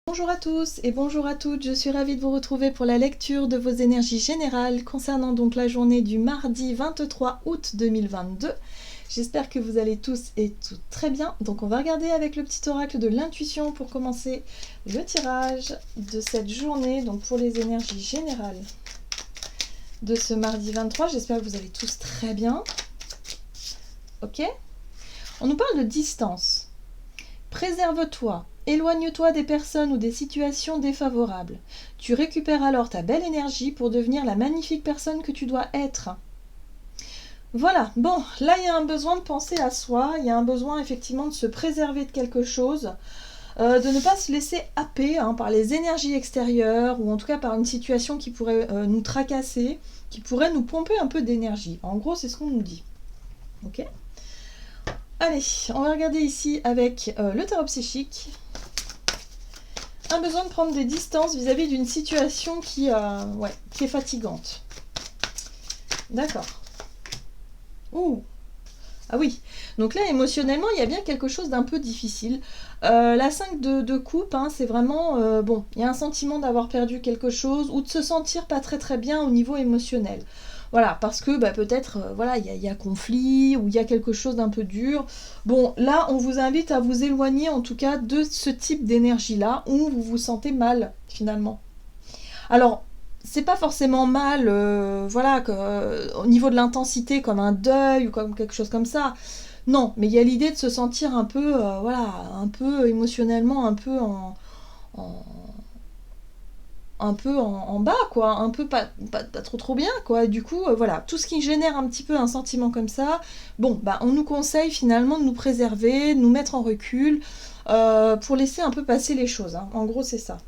Bonjour à tous et bonjour à toutes, je suis ravie de vous retrouver pour la lecture de vos énergies générales concernant donc la journée du mardi 23 août 2022. J'espère que vous allez tous et toutes très bien. Donc on va regarder avec le petit oracle de l'intuition pour commencer le tirage de cette journée, donc pour les énergies générales de ce mardi 23. J'espère que vous allez tous très bien. Ok ? On nous parle de distance. Préserve-toi. Éloigne-toi des personnes ou des situations défavorables. Tu récupères alors ta belle énergie pour devenir la magnifique personne que tu dois être. Voilà, bon, là il y a un besoin de penser à soi, il y a un besoin effectivement de se préserver de quelque chose, de ne pas se laisser happer par les énergies extérieures ou en tout cas par une situation qui pourrait nous tracasser, qui pourrait nous pomper un peu d'énergie. En gros, c'est ce qu'on nous dit. Ok ? Allez, on va regarder ici avec le tarot psychique. Un besoin de prendre des distances vis-à-vis d'une situation qui est fatigante. D'accord. Ouh. Ah oui. Donc là, émotionnellement, il y a bien quelque chose d'un peu difficile. La 5 de coupe, c'est vraiment... bon, il y a un sentiment d'avoir perdu quelque chose ou de se sentir pas très très bien au niveau émotionnel. Voilà, parce que peut-être, il y a conflit ou il y a quelque chose d'un peu dur. Bon, là, on vous invite à vous éloigner, en tout cas, de ce type d'énergie-là, où vous vous sentez mal, finalement. Alors, c'est pas forcément mal, au niveau de l'intensité, comme un deuil ou comme quelque chose comme ça. Non, mais il y a l'idée de se sentir un peu, un peu émotionnellement, un peu en bas, quoi, un peu pas trop bien, quoi. Et du coup, voilà, tout ce qui génère un petit peu un sentiment comme ça, bon, on nous conseille finalement de nous préserver, de nous mettre en recul, pour laisser un peu passer les choses. En gros, c'est ça.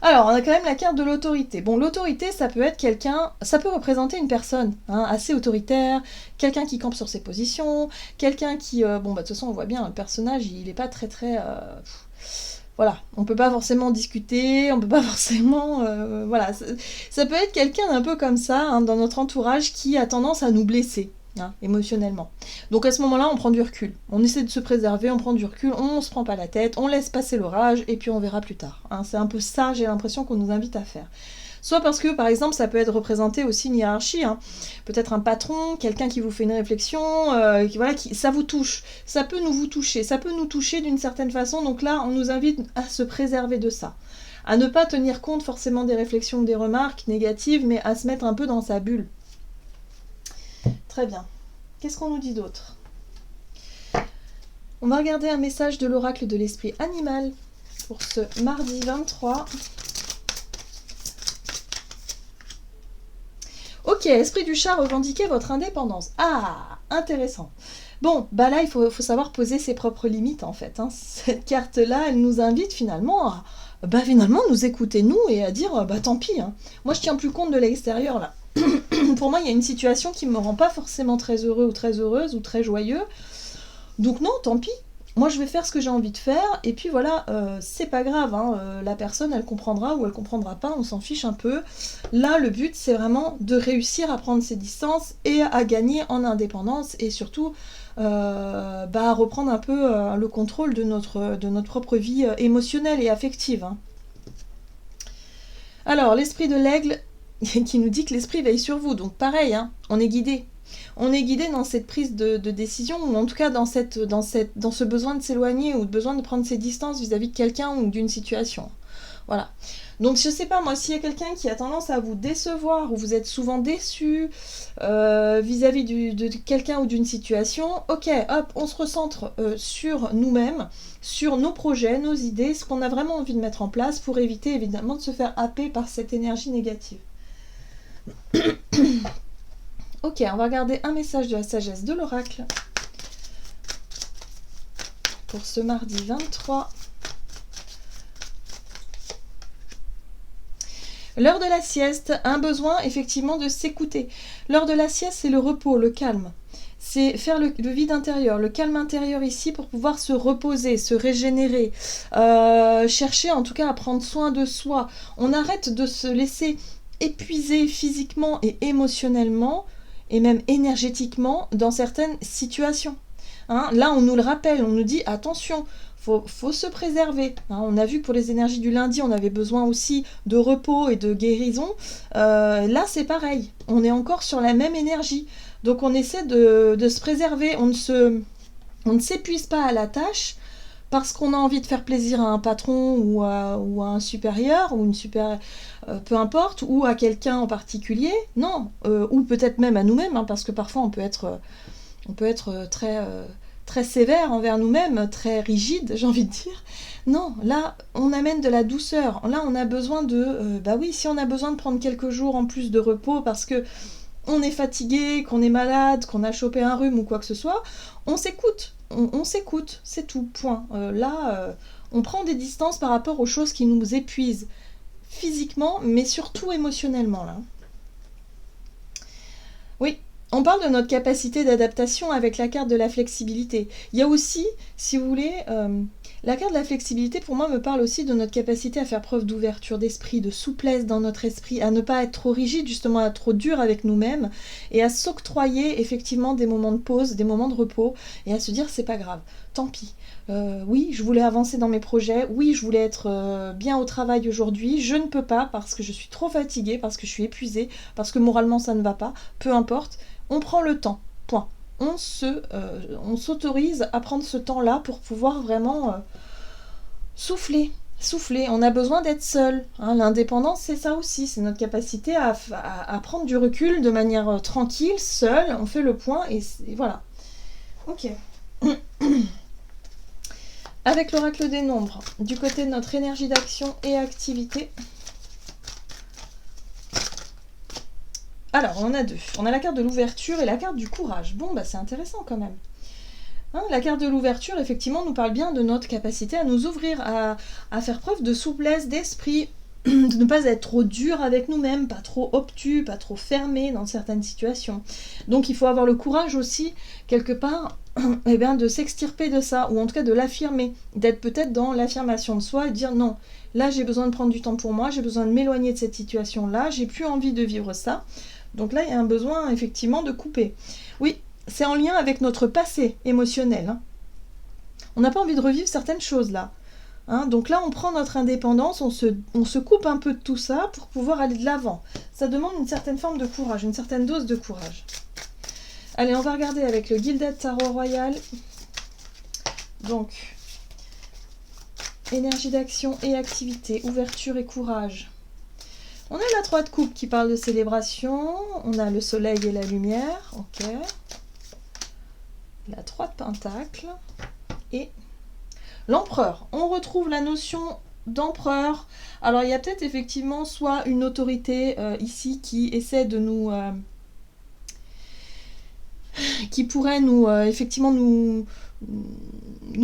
Alors, on a quand même la carte de l'autorité. Bon, l'autorité, ça peut être quelqu'un, ça peut représenter une personne assez autoritaire, quelqu'un qui campe sur ses positions, quelqu'un qui, de toute façon, on voit bien, le personnage, il est pas très très... voilà, on peut pas forcément discuter, on peut pas forcément... voilà, ça peut être quelqu'un d'un peu comme ça, dans notre entourage, qui a tendance à nous blesser, émotionnellement. Donc à ce moment-là, on prend du recul. On essaie de se préserver, on prend du recul, on se prend pas la tête, on laisse passer l'orage, et puis on verra plus tard. C'est un peu ça, j'ai l'impression qu'on nous invite à faire. Soit parce que, par exemple, ça peut être représenté aussi une hiérarchie. Peut-être un patron, quelqu'un qui vous fait une réflexion, ça vous touche. Ça peut vous toucher. Ça peut nous toucher d'une certaine façon. Donc là, on nous invite à se préserver de ça. À ne pas tenir compte forcément des réflexions ou des remarques négatives, mais à se mettre un peu dans sa bulle. Très bien. Qu'est-ce qu'on nous dit d'autre ? On va regarder un message de l'oracle de l'esprit animal pour ce mardi 23. Ok, esprit du chat, revendiquez votre indépendance. Ah, intéressant. Bon, là, il faut savoir poser ses propres limites, en fait. Cette carte-là, elle nous invite finalement à nous écouter, nous, et à dire, tant pis. Moi, je tiens plus compte de l'extérieur, là. Pour moi, il y a une situation qui me rend pas forcément très heureux ou très heureuse ou très joyeux. Donc non, tant pis. Moi, je vais faire ce que j'ai envie de faire, et puis voilà, c'est pas grave, la personne, elle comprendra ou elle comprendra pas, on s'en fiche un peu. Là, le but, c'est vraiment de réussir à prendre ses distances et à gagner en indépendance, et surtout, à reprendre un peu le contrôle de notre propre vie émotionnelle et affective. Alors, l'esprit de l'aigle, qui nous dit que l'esprit veille sur vous, donc pareil, on est guidé. On est guidé dans cette prise de décision, ou en tout cas dans ce besoin de s'éloigner ou de besoin de prendre ses distances vis-à-vis de quelqu'un ou d'une situation. Voilà. Donc je sais pas, moi, s'il y a quelqu'un qui a tendance à vous décevoir ou vous êtes souvent déçu vis-à-vis de quelqu'un ou d'une situation, ok, hop, on se recentre sur nous-mêmes, sur nos projets, nos idées, ce qu'on a vraiment envie de mettre en place pour éviter évidemment de se faire happer par cette énergie négative. Ok, on va regarder un message de la sagesse de l'oracle pour ce mardi 23. L'heure de la sieste, un besoin effectivement de s'écouter. L'heure de la sieste, c'est le repos, le calme. C'est faire le vide intérieur, le calme intérieur ici pour pouvoir se reposer, se régénérer, chercher en tout cas à prendre soin de soi. On arrête de se laisser épuiser physiquement et émotionnellement et même énergétiquement dans certaines situations. Là, on nous le rappelle, on nous dit attention, faut se préserver. Hein. On a vu que pour les énergies du lundi, on avait besoin aussi de repos et de guérison. Là, c'est pareil. On est encore sur la même énergie. Donc, on essaie de se préserver. On ne s'épuise pas à la tâche parce qu'on a envie de faire plaisir à un patron ou à un supérieur ou une super, peu importe, ou à quelqu'un en particulier. Non, ou peut-être même à nous-mêmes, hein, parce que parfois on peut être très sévère envers nous-mêmes, très rigide, j'ai envie de dire. Non, là, on amène de la douceur. Là, on a besoin bah oui, si on a besoin de prendre quelques jours en plus de repos parce que on est fatigué, qu'on est malade, qu'on a chopé un rhume ou quoi que ce soit, on s'écoute. On s'écoute, c'est tout, point. On prend des distances par rapport aux choses qui nous épuisent physiquement, mais surtout émotionnellement, là. Oui, on parle de notre capacité d'adaptation avec la carte de la flexibilité. Il y a aussi, si vous voulez, la carte de la flexibilité, pour moi, me parle aussi de notre capacité à faire preuve d'ouverture d'esprit, de souplesse dans notre esprit, à ne pas être trop rigide, justement, à être trop dur avec nous-mêmes, et à s'octroyer effectivement des moments de pause, des moments de repos, et à se dire c'est pas grave, tant pis. Oui, je voulais avancer dans mes projets, oui, je voulais être bien au travail aujourd'hui, je ne peux pas parce que je suis trop fatiguée, parce que je suis épuisée, parce que moralement ça ne va pas, peu importe, on prend le temps, point. On s'autorise à prendre ce temps-là pour pouvoir vraiment souffler. On a besoin d'être seul. Hein. L'indépendance, c'est ça aussi. C'est notre capacité à prendre du recul de manière tranquille, seul. On fait le point et voilà. Ok. Avec l'oracle des nombres, du côté de notre énergie d'action et activité. Alors, on en a deux. On a la carte de l'ouverture et la carte du courage. Bon, bah c'est intéressant quand même. Hein, la carte de l'ouverture, effectivement, nous parle bien de notre capacité à nous ouvrir, à faire preuve de souplesse d'esprit, de ne pas être trop dur avec nous-mêmes, pas trop obtus, pas trop fermé dans certaines situations. Donc il faut avoir le courage aussi, quelque part, eh bien, de s'extirper de ça, ou en tout cas de l'affirmer, d'être peut-être dans l'affirmation de soi et de dire non, là j'ai besoin de prendre du temps pour moi, j'ai besoin de m'éloigner de cette situation-là, j'ai plus envie de vivre ça. Donc là, il y a un besoin, effectivement, de couper. Oui, c'est en lien avec notre passé émotionnel. Hein. On n'a pas envie de revivre certaines choses, là. Hein, donc là, on prend notre indépendance, on se coupe un peu de tout ça pour pouvoir aller de l'avant. Ça demande une certaine forme de courage, une certaine dose de courage. Allez, on va regarder avec le Gilded Tarot Royal. Donc, énergie d'action et activité, ouverture et courage. On a la 3 de coupe qui parle de célébration, on a le soleil et la lumière, ok. La 3 de pentacle et l'empereur. On retrouve la notion d'empereur. Alors il y a peut-être effectivement soit une autorité ici qui essaie de nous... qui pourrait effectivement nous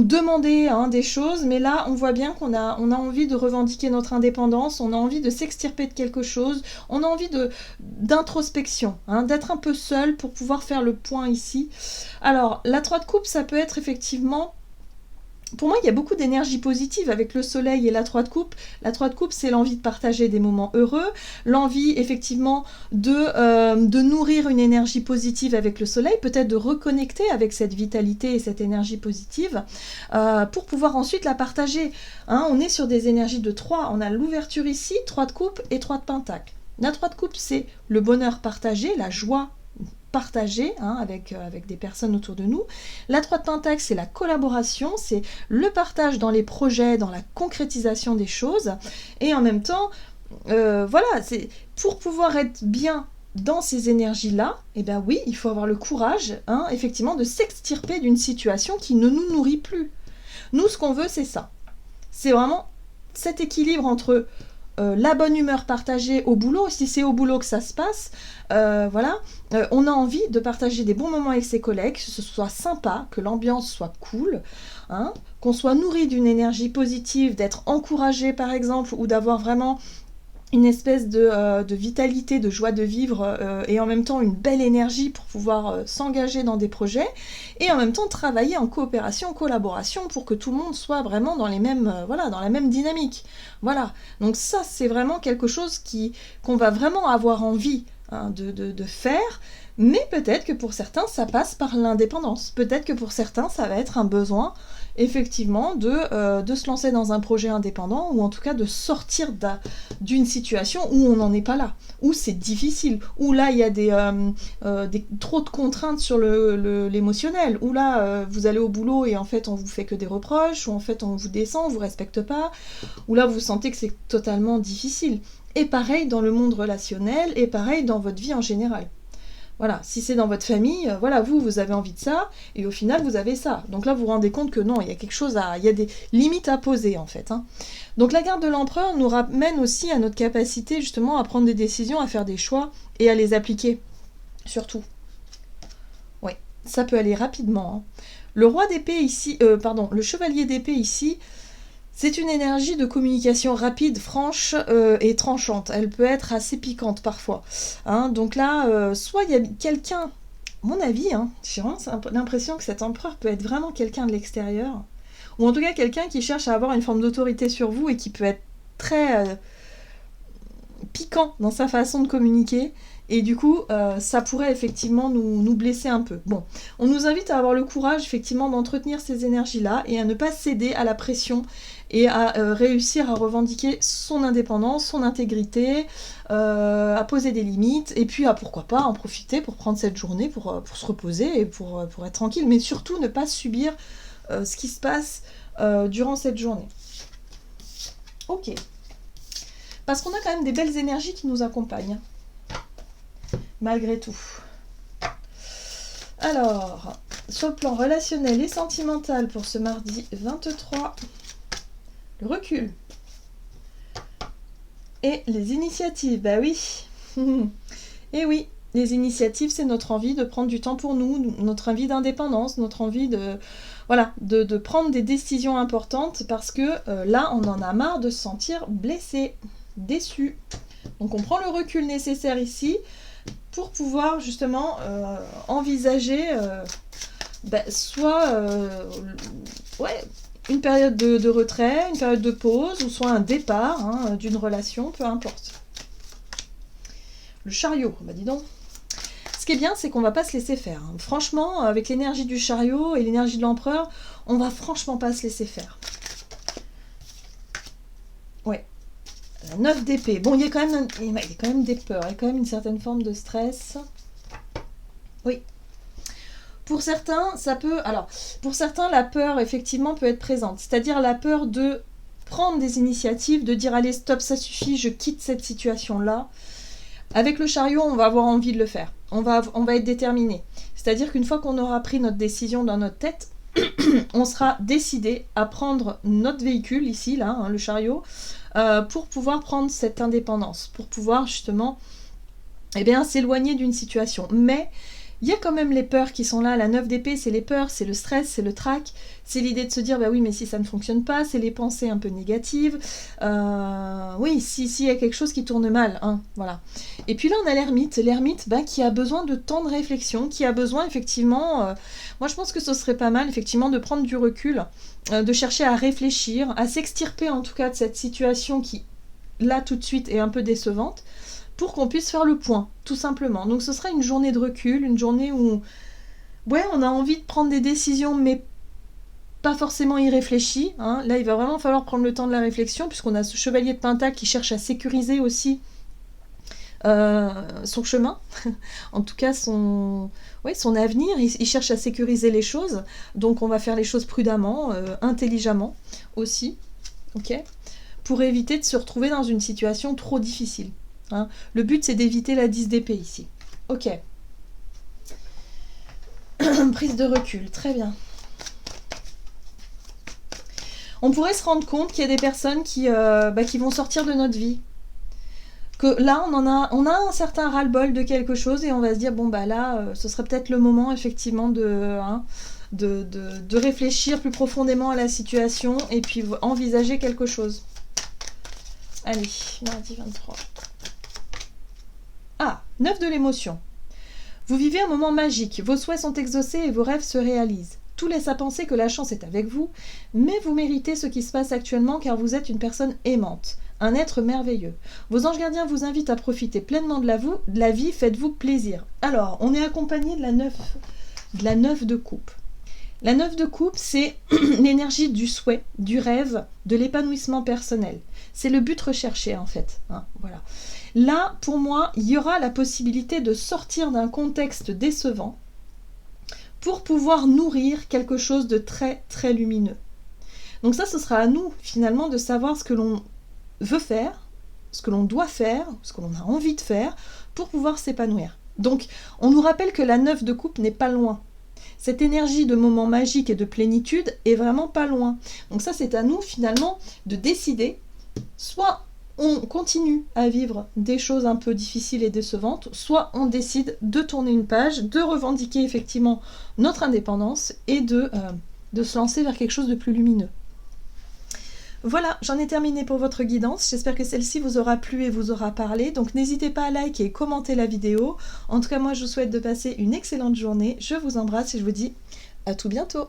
demander des choses, mais là on voit bien qu'on a envie de revendiquer notre indépendance, on a envie de s'extirper de quelque chose, on a envie d'introspection, d'être un peu seul pour pouvoir faire le point ici. Alors la 3 de coupe, ça peut être effectivement... Pour moi, il y a beaucoup d'énergie positive avec le soleil et la 3 de coupe. La 3 de coupe, c'est l'envie de partager des moments heureux, l'envie, effectivement, de nourrir une énergie positive avec le soleil, peut-être de reconnecter avec cette vitalité et cette énergie positive, pour pouvoir ensuite la partager. Hein, on est sur des énergies de 3. On a l'ouverture ici, 3 de coupe et 3 de pentacle. La 3 de coupe, c'est le bonheur partagé, la joie partagée avec des personnes autour de nous. La 3 de pentacle, c'est la collaboration, c'est le partage dans les projets, dans la concrétisation des choses. Et en même temps, voilà, c'est pour pouvoir être bien dans ces énergies-là, eh bien oui, il faut avoir le courage, effectivement, de s'extirper d'une situation qui ne nous nourrit plus. Nous, ce qu'on veut, c'est ça. C'est vraiment cet équilibre entre la bonne humeur partagée au boulot, si c'est au boulot que ça se passe, voilà, on a envie de partager des bons moments avec ses collègues, que ce soit sympa, que l'ambiance soit cool, qu'on soit nourri d'une énergie positive, d'être encouragé par exemple, ou d'avoir vraiment une espèce de vitalité, de joie de vivre, et en même temps une belle énergie pour pouvoir s'engager dans des projets, et en même temps travailler en coopération, en collaboration, pour que tout le monde soit vraiment dans dans la même dynamique. Voilà. Donc ça, c'est vraiment quelque chose qu'on va vraiment avoir envie hein, de faire, mais peut-être que pour certains, ça passe par l'indépendance. Peut-être que pour certains, ça va être un besoin, effectivement, de se lancer dans un projet indépendant, ou en tout cas de sortir d'une situation où on n'en est pas là, où c'est difficile, où là, il y a trop de contraintes sur l'émotionnel, où là, vous allez au boulot et en fait, on vous fait que des reproches, ou en fait, on vous descend, on vous respecte pas, où là, vous sentez que c'est totalement difficile. Et pareil dans le monde relationnel, et pareil dans votre vie en général. Voilà, si c'est dans votre famille, voilà, vous avez envie de ça, et au final, vous avez ça. Donc là, vous vous rendez compte que non, il y a quelque chose il y a des limites à poser, en fait. Hein. Donc la carte de l'empereur nous ramène aussi à notre capacité, justement, à prendre des décisions, à faire des choix, et à les appliquer, surtout. Oui, ça peut aller rapidement. Hein. Le roi d'épée ici, le chevalier d'épée ici, c'est une énergie de communication rapide, franche et tranchante. Elle peut être assez piquante parfois. Hein, donc là, soit il y a quelqu'un, à mon avis, hein, j'ai vraiment l'impression que cet empereur peut être vraiment quelqu'un de l'extérieur, ou en tout cas quelqu'un qui cherche à avoir une forme d'autorité sur vous et qui peut être très piquant dans sa façon de communiquer. Et du coup, ça pourrait effectivement nous blesser un peu. Bon, on nous invite à avoir le courage effectivement d'entretenir ces énergies-là et à ne pas céder à la pression et à réussir à revendiquer son indépendance, son intégrité, à poser des limites, et puis pourquoi pas en profiter pour prendre cette journée pour se reposer et pour être tranquille, mais surtout ne pas subir ce qui se passe durant cette journée. Ok. Parce qu'on a quand même des belles énergies qui nous accompagnent. Malgré tout. Alors, sur le plan relationnel et sentimental pour ce mardi 23, le recul. Et les initiatives, bah oui. Et oui, les initiatives, c'est notre envie de prendre du temps pour nous, notre envie d'indépendance, notre envie de prendre des décisions importantes parce que là, on en a marre de se sentir blessé, déçu. Donc on prend le recul nécessaire ici pour pouvoir justement envisager soit une période de retrait, une période de pause, ou soit un départ d'une relation, peu importe. Le chariot, bah dis donc. Ce qui est bien, c'est qu'on va pas se laisser faire. Hein. Franchement, avec l'énergie du chariot et l'énergie de l'empereur, on va franchement pas se laisser faire. Ouais. La 9 d'épée. Bon, il y a quand même des peurs, il y a quand même une certaine forme de stress. Oui. Pour certains, pour certains, la peur, effectivement, peut être présente. C'est-à-dire la peur de prendre des initiatives, de dire, allez, stop, ça suffit, je quitte cette situation-là. Avec le chariot, on va avoir envie de le faire. On va être déterminé. C'est-à-dire qu'une fois qu'on aura pris notre décision dans notre tête, on sera décidé à prendre notre véhicule, ici, là, le chariot, pour pouvoir prendre cette indépendance, pour pouvoir justement s'éloigner d'une situation. Mais il y a quand même les peurs qui sont là. La 9 d'épée, c'est les peurs, c'est le stress, c'est le trac, c'est l'idée de se dire, bah oui, mais si ça ne fonctionne pas, c'est les pensées un peu négatives. Oui, s'il y a quelque chose qui tourne mal, hein, voilà. Et puis là, on a l'ermite qui a besoin de temps de réflexion, qui a besoin effectivement, moi je pense que ce serait pas mal effectivement de prendre du recul, de chercher à réfléchir, à s'extirper en tout cas de cette situation qui, là tout de suite, est un peu décevante, pour qu'on puisse faire le point, tout simplement. Donc ce sera une journée de recul, une journée où on a envie de prendre des décisions, mais pas forcément y réfléchir. Hein. Là, il va vraiment falloir prendre le temps de la réflexion, puisqu'on a ce chevalier de Pentacle qui cherche à sécuriser aussi son chemin, en tout cas son avenir, il cherche à sécuriser les choses, donc on va faire les choses prudemment, intelligemment aussi, ok, pour éviter de se retrouver dans une situation trop difficile. Hein. Le but, c'est d'éviter la 10 d'épée ici. Ok. Prise de recul, très bien. On pourrait se rendre compte qu'il y a des personnes qui vont sortir de notre vie. Que là, on a un certain ras-le-bol de quelque chose et on va se dire, bon, bah là, ce serait peut-être le moment, effectivement, de réfléchir plus profondément à la situation et puis envisager quelque chose. Allez, mardi 23. Ah, 9 de l'émotion. Vous vivez un moment magique, vos souhaits sont exaucés et vos rêves se réalisent. Tout laisse à penser que la chance est avec vous, mais vous méritez ce qui se passe actuellement car vous êtes une personne aimante. un être merveilleux. Vos anges gardiens vous invitent à profiter pleinement de la vie, faites-vous plaisir. Alors, on est accompagné de la 9 de coupe. La 9 de coupe, c'est l'énergie du souhait, du rêve, de l'épanouissement personnel. C'est le but recherché en fait. Hein, voilà. Là, pour moi, il y aura la possibilité de sortir d'un contexte décevant pour pouvoir nourrir quelque chose de très très lumineux. Donc ça, ce sera à nous finalement de savoir ce que l'on veut faire, ce que l'on doit faire, ce que l'on a envie de faire pour pouvoir s'épanouir. Donc, on nous rappelle que la 9 de coupe n'est pas loin. Cette énergie de moment magique et de plénitude est vraiment pas loin. Donc ça, c'est à nous finalement de décider, soit on continue à vivre des choses un peu difficiles et décevantes, soit on décide de tourner une page, de revendiquer effectivement notre indépendance et de se lancer vers quelque chose de plus lumineux. Voilà, j'en ai terminé pour votre guidance. J'espère que celle-ci vous aura plu et vous aura parlé. Donc n'hésitez pas à liker et commenter la vidéo. En tout cas, moi, je vous souhaite de passer une excellente journée. Je vous embrasse et je vous dis à tout bientôt.